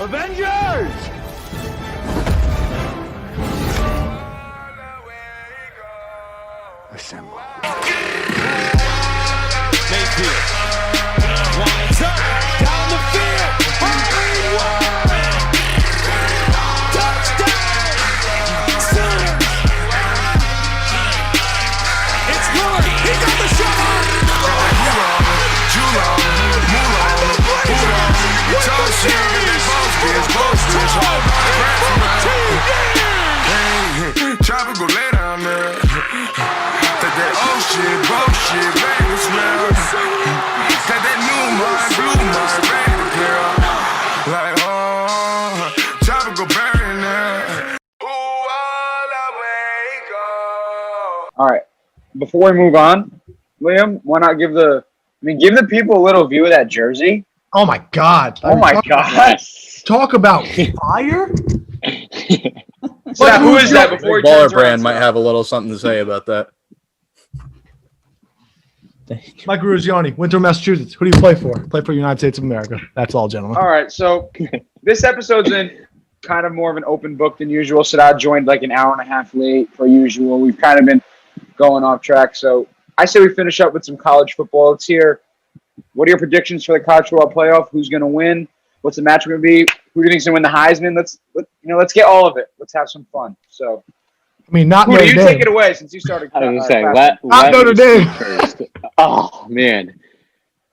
Avengers! Assemble. Mayfield. Winds up. Down the field. Hollywood! Touchdown! Sooner! It's Lillard. He got the shot off. Traffic go lay down there. Take that old shit, bullshit, baby smell. Take that new mind, blue mind, baby girl. Like, oh, traffic go bury now. Ooh, all the way go. All right. Before we move on, Liam, why not give the people a little view of that jersey? Oh my God! Oh my God! Talk about fire! So now, who is that? Before he turns Baller brand around, might have a little something to say about that. Mike Ruzioni, Winter, Massachusetts. Who do you play for? Play for the United States of America. That's all, gentlemen. All right, so this episode's in kind of more of an open book than usual. Sadat joined like an hour and a half late for usual. We've kind of been going off track, so I say we finish up with some college football. Let's hear, what are your predictions for the college football playoff? Who's going to win? What's the match going to be? Who do you think's going to win the Heisman? Let's get all of it. Let's have some fun. So, I mean, not who Notre do you Dame. take it away since you started? I was going to say, Not Notre Dame. first. Oh man!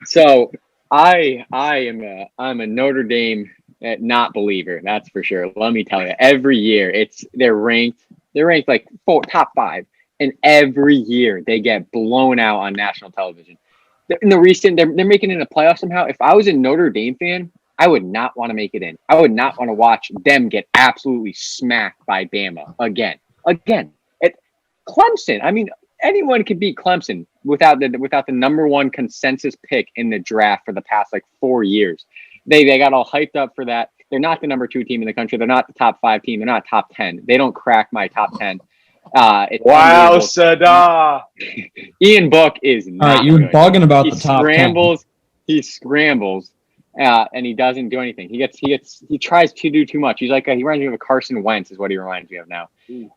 So I'm a Notre Dame not believer. That's for sure. Let me tell you, every year they're ranked like top 5, and every year they get blown out on national television. In the recent, they're making it in the playoffs somehow. If I was a Notre Dame fan, I would not want to make it in. I would not want to watch them get absolutely smacked by Bama again. Clemson. I mean, anyone could beat Clemson without the number one consensus pick in the draft for the past 4 years. They got all hyped up for that. They're not the number 2 team in the country. They're not the top 5 team. They're not top 10. They don't crack my top 10. Wow, Sadat. Ian Book is not All right, you're good. bugging about the top 10. He scrambles, and he doesn't do anything. He tries to do too much. He reminds me of a Carson Wentz is what he reminds me of now.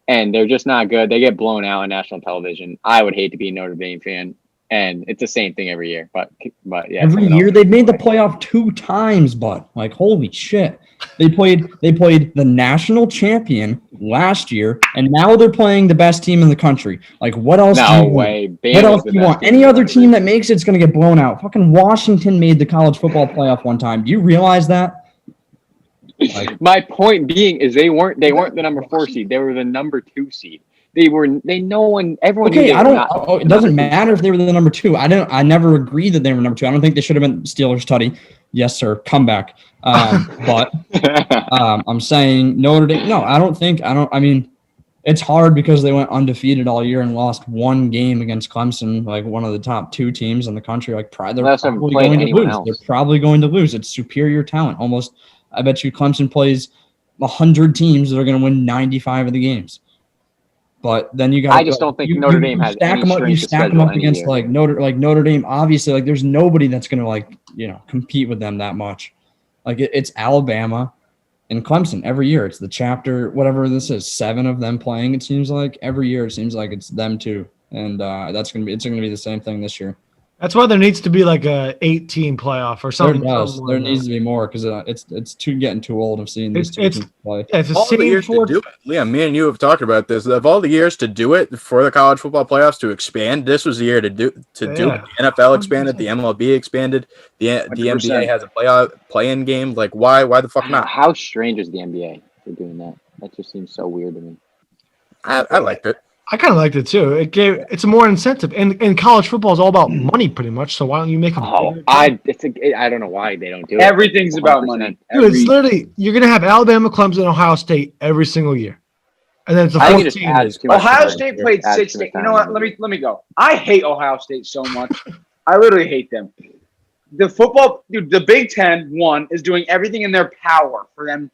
And they're just not good. They get blown out on national television. I would hate to be a Notre Dame fan, and it's the same thing every year. But yeah, Every year they've made the playoff 2 times, but holy shit. They played the national champion last year, and now they're playing the best team in the country. What else do you want? What else do you want? Any other team that makes it's going to get blown out. Fucking Washington made the college football playoff one time. Do you realize that? My point being is they weren't the number 4 seed. They were the number 2 seed. Everyone knew Okay, it doesn't matter if they were the number 2. I never agreed that they were number 2. I don't think they should have been Steelers Tutty. Yes, sir. Comeback. But I'm saying Notre Dame. No, I mean, it's hard because they went undefeated all year and lost 1 game against Clemson, one of the top 2 teams in the country. They're probably going to lose. They're probably going to lose. It's superior talent. Almost, I bet you Clemson plays 100 teams that are going to win 95 of the games. But then you got. I just don't think Notre Dame has any strength. You stack them up against Notre Dame. Obviously, there's nobody that's going to compete with them that much. It's Alabama and Clemson every year. It's the chapter, whatever this is, 7 of them playing. It seems like every year. It seems like it's them too, and it's going to be the same thing this year. That's why there needs to be a 8-team playoff or something. There needs to be more because it's getting too old of seeing these two teams play. It's all the years to do it. Liam, me and you have talked about this. Of all the years to do it for the college football playoffs to expand, this was the year to do it. The NFL expanded, the MLB expanded, the NBA has a play-in game. Why the fuck not? How strange is the NBA for doing that? That just seems so weird to me. I liked it. I kind of liked it too. It's a more incentive, and college football is all about money, pretty much. So why don't you make them? I don't know why they don't do it. Everything's about money. Dude, it's literally you're gonna have Alabama, Clemson, Ohio State every single year, and then it's a 14. Ohio State played 6 games. You know what? Let me go. I hate Ohio State so much. I literally hate them. The Big Ten is doing everything in their power for them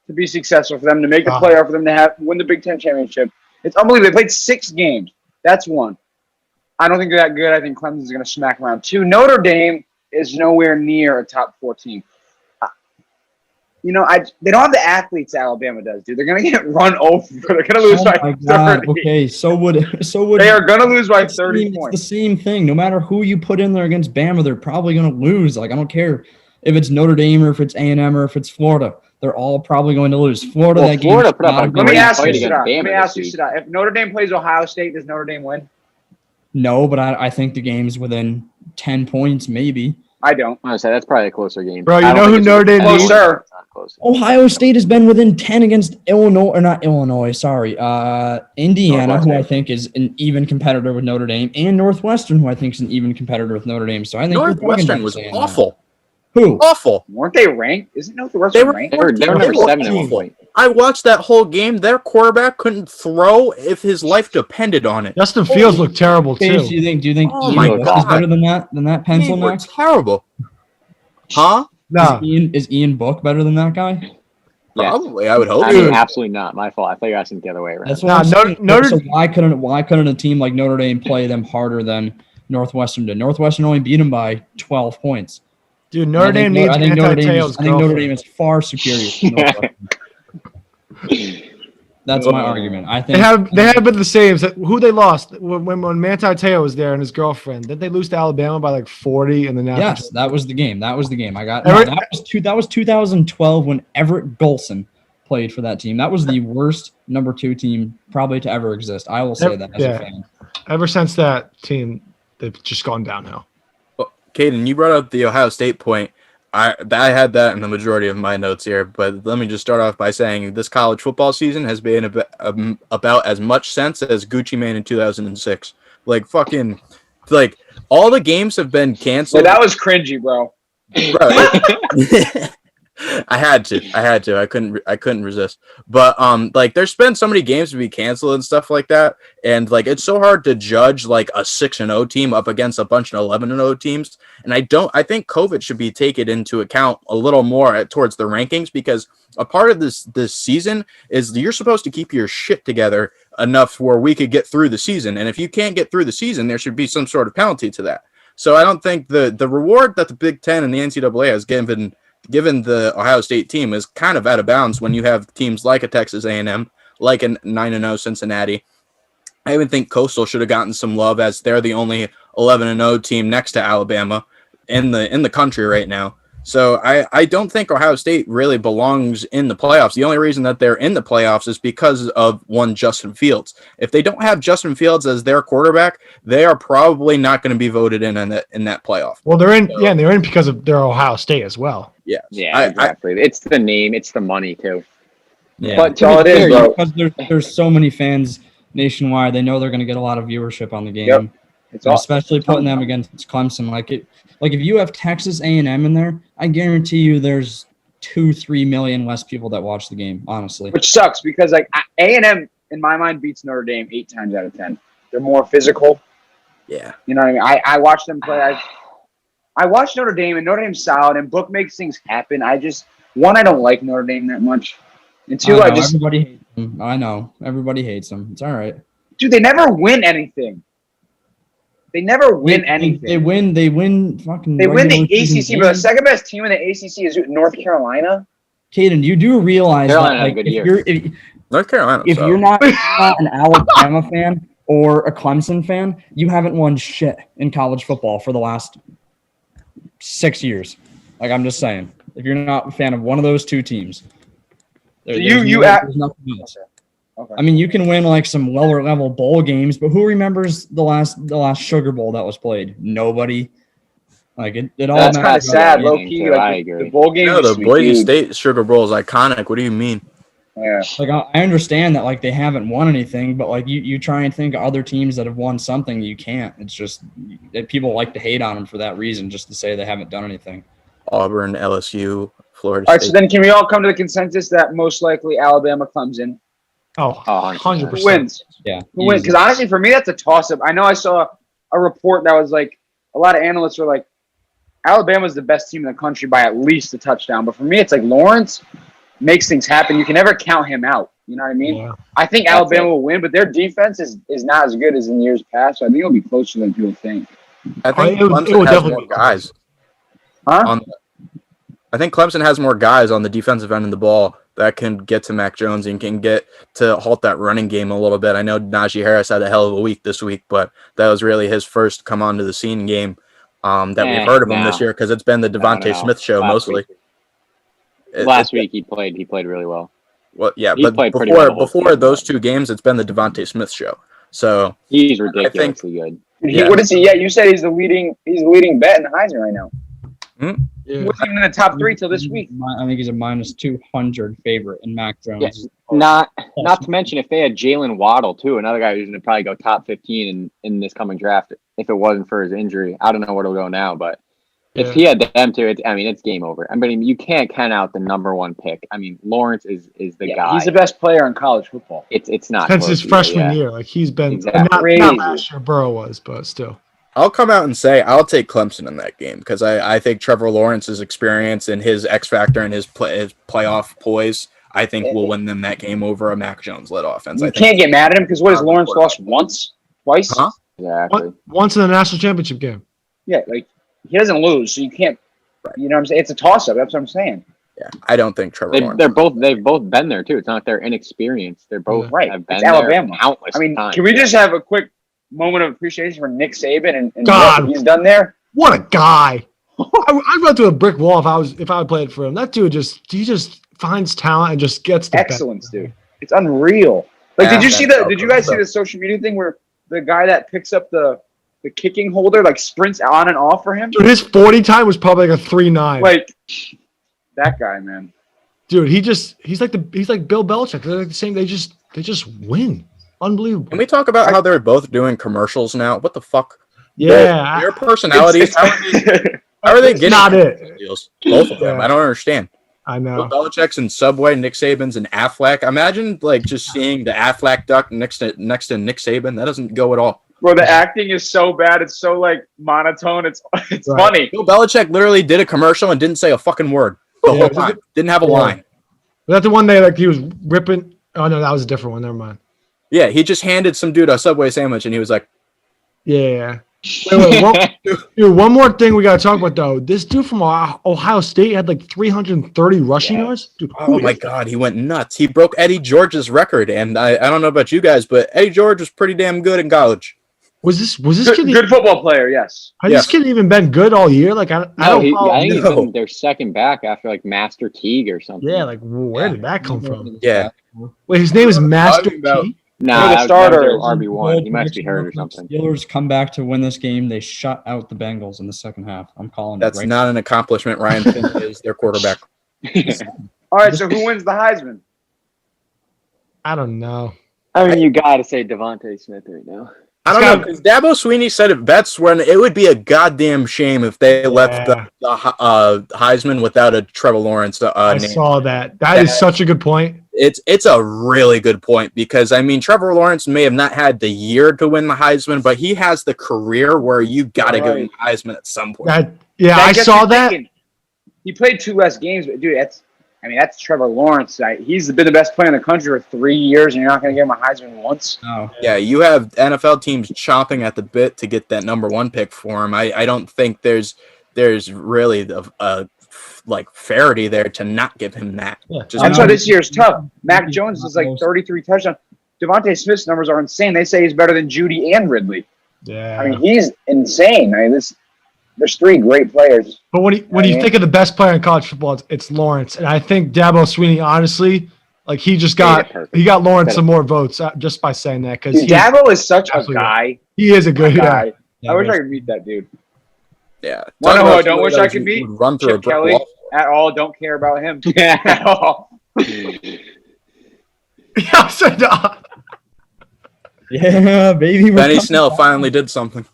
to be successful, for them to make the playoff, for them to win the Big Ten championship. It's unbelievable. They played 6 games. That's 1. I don't think they're that good. I think Clemson's going to smack around 2. Notre Dame is nowhere near a top 4 team. they don't have the athletes Alabama does, dude. They're gonna get run over. They're gonna lose by my God. 30. Okay, so would They are gonna lose by 30 It's the points. same thing. No matter who you put in there against Bama, they're probably going to lose. Like, I don't care if it's Notre Dame or if it's A&M or if it's Florida. They're all probably going to lose. Florida, Well, that Florida game. put up a Let me great ask you, fight against Sada. Bama Let me this ask you, week. Sada. If Notre Dame plays Ohio State, does Notre Dame win? No, but I think the game's within 10 points, maybe. I don't. I'm gonna say that's probably a closer game. Bro, you I don't know think who it's Notre Dame close, needs? Closer. it's not close. Ohio State has been within 10 against Illinois, or not Illinois, sorry. Indiana, who I think is an even competitor with Notre Dame, and Northwestern, who I think is an even competitor with Notre Dame. So I think you're talking Northwestern about was saying that. awful. Who? Awful. Weren't they ranked? Isn't Northwestern ranked? They were number 7 at one 14. point. I watched that whole game. Their quarterback couldn't throw if his life depended on it. Justin Fields looked terrible Chase, too. do you think Oh Ian my Book is God. better than that They pencil were neck? terrible. Huh? Nah, Is Ian Book better than that guy? Yes. Probably. I would hope. I mean, Dude. absolutely not. My fault. I thought you were asking it the other way around. That's what Nah, I'm saying. Notre- So why couldn't a team like Notre Dame play them harder than Northwestern did? Northwestern only beat them by 12 points. dude, Notre Dame needs I think Notre Dame Teo's is Notre Dame girlfriend. is far superior to Northwestern. That's my argument. I think They have been the same. So who they lost when Manti Teo was there and his girlfriend? Did they lose to Alabama by like 40 in the national? Yes, that was the game. That was the game. Everett- That was 2012 when Everett Golson played for that team. That was the worst number 2 team probably to ever exist. I will say that as a fan. Ever since that team, they've just gone downhill. Well, Caden, you brought up the Ohio State point. I had that in the majority of my notes here, but let me just start off by saying this college football season has been about as much sense as Gucci Mane in 2006. Like fucking, like all the games have been So canceled. that was cringy, bro. Bro, I had to. I couldn't resist. But like there's been so many games to be canceled and stuff like that, and like it's so hard to judge like a 6-0 team up against a bunch of 11-0 teams. And I think COVID should be taken into account a little more towards the rankings, because a part of this season is you're supposed to keep your shit together enough where we could get through the season. And if you can't get through the season, there should be some sort of penalty to that. So I don't think the reward that the Big Ten and the NCAA has given the Ohio State team is kind of out of bounds when you have teams like a Texas A&M, like a 9-0 Cincinnati. I even think Coastal should have gotten some love, as they're the only 11-0 team next to Alabama in the country right now. So I don't think Ohio State really belongs in the playoffs. The only reason that they're in the playoffs is because of one Justin Fields. If they don't have Justin Fields as their quarterback, they are probably not going to be voted in that playoff. Well, they're in. Yeah, and they're in because of their Ohio State as well. Yeah, Exactly. It's the name. It's the money too. Yeah. But That's all to it be is, fair, bro. Because there's so many fans nationwide, they know they're going to get a lot of viewership on the game. Yep. It's all, Especially putting them against Clemson. Like if you have Texas A&M in there, I guarantee you there's 2-3 million less people that watch the game, honestly. which sucks because like A&M in my mind beats Notre Dame 8 times out of 10. They're more physical. yeah. You know what I mean? I watched them play. I watched Notre Dame, and Notre Dame's solid, and Book makes things happen. I don't like Notre Dame that much. And two, Everybody hates them. I know. Everybody hates them. It's all right. dude, they never win anything. They never win anything. They win fucking They win the regular season ACC, but the games. second best team in the ACC is North Carolina. Caden, you do realize Carolina that had a like, good if year. you're North Carolina. if so. you're not an Alabama fan or a Clemson fan, you haven't won shit in college football for the last 6 years. Like, I'm just saying, if you're not a fan of one of those two teams, there's nothing else. Okay. I mean, you can win like some lower level bowl games, but who remembers the last Sugar Bowl that was played? Nobody. Like it all That's kind of matters. sad, low Too, key. I Like agree. the bowl game. No, the Boise State Sugar Bowl is iconic. What do you mean? Yeah. Like I understand that like they haven't won anything, but like you try and think of other teams that have won something, you can't. It's just that people like to hate on them for that reason, just to say they haven't done anything. Auburn, LSU, Florida All right, State. so then can we all come to the consensus that most likely Alabama comes in? Oh, 100%. 100%. Who wins? Yeah. Who wins? Because honestly, for me, that's a toss-up. I know I saw a report that was like a lot of analysts were like, Alabama's the best team in the country by at least a touchdown. But for me, it's like Lawrence makes things happen. You can never count him out. You know what I mean? Yeah. I think That's Alabama it. will win, but their defense is not as good as in years past. So I think it'll be closer than people think. I think it would Clemson has definitely more be close. guys. Huh? On I think Clemson has more guys on the defensive end of the ball that can get to Mac Jones and can get to halt that running game a little bit. I know Najee Harris had a hell of a week this week, but that was really his first come onto the scene game that we've heard of him this year, because it's been the Devontae Smith show mostly. Last week he played really well. Well, yeah, He but played pretty well before those two games, it's been the Devontae Smith show. So he's ridiculously good. What is he? Yeah, you said he's the leading bet in the Heisman right now. Yeah. He wasn't even in the top 3 till this week. I think he's a minus 200 favorite, and Mac Jones. Yeah. Not to mention if they had Jalen Waddle too, another guy who's going to probably go top 15 in this coming draft. If it wasn't for his injury, I don't know where it'll go now, but if he had them too, it's game over. I mean, you can't count out the number 1 pick. I mean, Lawrence is the guy. He's the best player in college football. It's not Since his freshman year, like he's been Exactly. not last year. Burrow was, but still. I'll come out and say I'll take Clemson in that game, because I think Trevor Lawrence's experience and his X factor and his playoff poise, I think will win them that game over a Mac Jones led offense. You can't get mad at him because what has Lawrence lost once, twice? Huh? Exactly. Once in the national championship game. Yeah, like he doesn't lose, so you can't. You know what I'm saying? It's a toss up. That's what I'm saying. Yeah, I don't think Trevor Lawrence. They've both been there too. It's not they're inexperienced. They're both have been It's Alabama. there countless times. Can we just have a quick moment of appreciation for Nick Saban and God. what he's done there? What a guy! I'd run through a brick wall if I would play it for him. That dude just finds talent and just gets the excellence, dude. It's unreal. Like, did you guys see the social media thing where the guy that picks up the kicking holder like sprints on and off for him? Dude, his 40 time was probably like a 3.9. Like that guy, man. Dude, he's like Bill Belichick. They're like the same. They just win. Unbelievable. Can we talk about how they're both doing commercials now? What the fuck? Yeah, Their personalities. How are they getting not it. deals? Both of them. I don't understand. I know. Bill Belichick's in Subway, Nick Saban's in Aflac. Imagine like just seeing the Aflac duck next to Nick Saban. That doesn't go at all. Bro, the acting is so bad. It's so like monotone. It's funny. Bill Belichick literally did a commercial and didn't say a fucking word the whole time. Didn't have a line. Was that the one day like he was ripping? Oh no, that was a different one. Never mind. Yeah, he just handed some dude a Subway sandwich and he was like, Yeah. One more thing we got to talk about, though. This dude from Ohio State had like 330 rushing yards. Dude, oh my God, he went nuts. He broke Eddie George's record. And I don't know about you guys, but Eddie George was pretty damn good in college. Was this kid good football player? Yes. Has this kid even been good all year? Like I don't know. I think he's been their second back after like Master Teague or something. Yeah, like where did that come from? Yeah. Wait, his name is Master Teague? No, the starter RB1. He must be hurt or something. Steelers come back to win this game. They shut out the Bengals in the second half. I'm calling That's it. That's not an accomplishment. Ryan Finn is their quarterback. All right, so who wins the Heisman? I don't know. I mean, you got to say Devontae Smith right now. I don't know, because Dabo Sweeney said it best when it would be a goddamn shame if they left the Heisman without a Trevor Lawrence I name. saw that. That is such a good point. It's a really good point, because I mean Trevor Lawrence may have not had the year to win the Heisman, but he has the career where you got to give him the Heisman at some point. I saw that. He played 2 less games, but dude, that's Trevor Lawrence. He's been the best player in the country for 3 years, and you're not going to give him a Heisman once. Oh. Yeah, you have NFL teams chomping at the bit to get that number 1 pick for him. I don't think there's really a like fairity there to not give him that. Yeah. That's why this year is tough. Mac Jones is like 33 touchdowns. Devontae Smith's numbers are insane. They say he's better than Judy and Ridley. Yeah. I mean, he's insane. I mean, there's 3 great players. But when you think of the best player in college football, it's Lawrence, and I think Dabo Sweeney, honestly, like he got Lawrence some more votes just by saying that, because Dabo is such a guy. He is a good guy. I wish I could meet that dude. Yeah. One who I don't wish I could meet? Run through Chip Kelly. At all. Don't care about him at all. Yeah, baby. Benny Snell finally did something.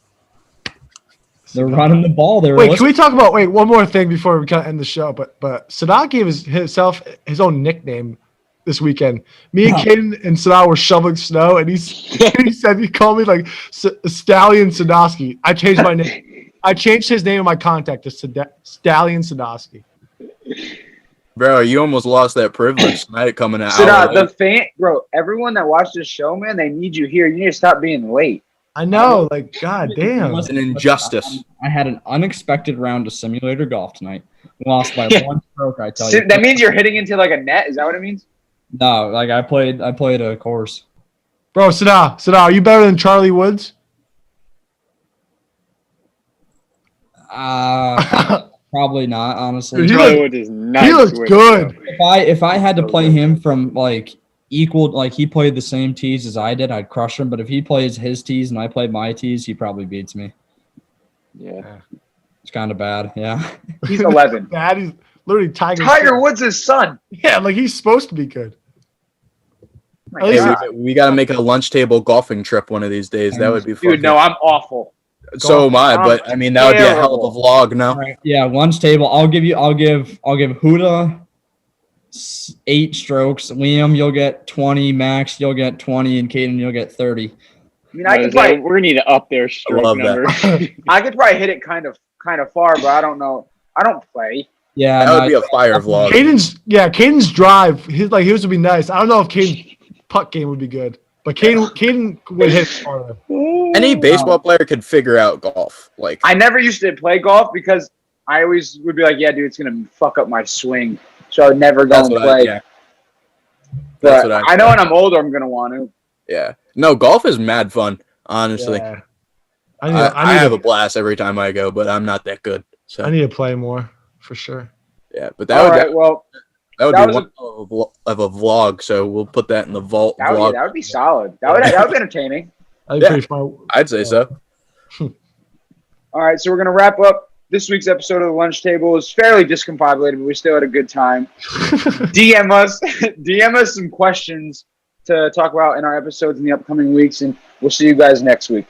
They're running the ball. Wait, can we talk about one more thing before we kind of end the show? But Sadat gave himself his own nickname this weekend. Me and Caden and Sadat were shoveling snow, and he said he called me like Stallion Sadowski. I changed my name. I changed his name in my contact to Stallion Sadowski. Bro, you almost lost that privilege tonight coming out. Sadat, bro, everyone that watched this show, man, they need you here. You need to stop being late. I know, god damn. It's an injustice. I had an unexpected round of simulator golf tonight. Lost by one stroke, I tell you. That means you're hitting into like a net. Is that what it means? No, like I played a course. Bro, Sada, are you better than Charlie Woods? Probably not, honestly. Dude, Charlie Woods is nice. he looks with good. it, If I had to play him from like equal, like he played the same tees as I did, I'd crush him. But if he plays his tees and I play my tees, he probably beats me. Yeah. It's kind of bad. Yeah. He's 11. That is literally Tiger Woods' son. Yeah, like he's supposed to be good. My At least God. We got to make a lunch table golfing trip one of these days. That would be fun. Dude, no, I'm awful. So am I, but I mean that would be a hell of a vlog. No, Yeah. Lunch table. I'll give Huda 8 strokes. Liam, you'll get 20. Max, you'll get 20, and Caden, you'll get 30. I mean, I could probably, we're gonna need to up their stroke love that. number. I could probably hit it kind of far, but I don't know. I don't play. Yeah. that would be a fire vlog. Caden's drive, his would be nice. I don't know if Caden's putt game would be good, but Caden would hit farther. Any baseball player could figure out golf. Like I never used to play golf because I always would be like, yeah, dude, it's going to fuck up my swing. So I would never go and play. That's But what I know when I'm older, I'm going to want to. Yeah. No, golf is mad fun. Honestly, Yeah. I have a blast every time I go, but I'm not that good. So I need to play more for sure. yeah, but All right, well, that would that be was one of a vlog. So we'll put that in the vault that vlog. would be solid. That would be entertaining. That'd be Yeah. pretty fun. I'd say so. All right, so we're going to wrap up this week's episode of the Lunch Table. It was fairly discombobulated, but we still had a good time. DM us some questions to talk about in our episodes in the upcoming weeks, and we'll see you guys next week.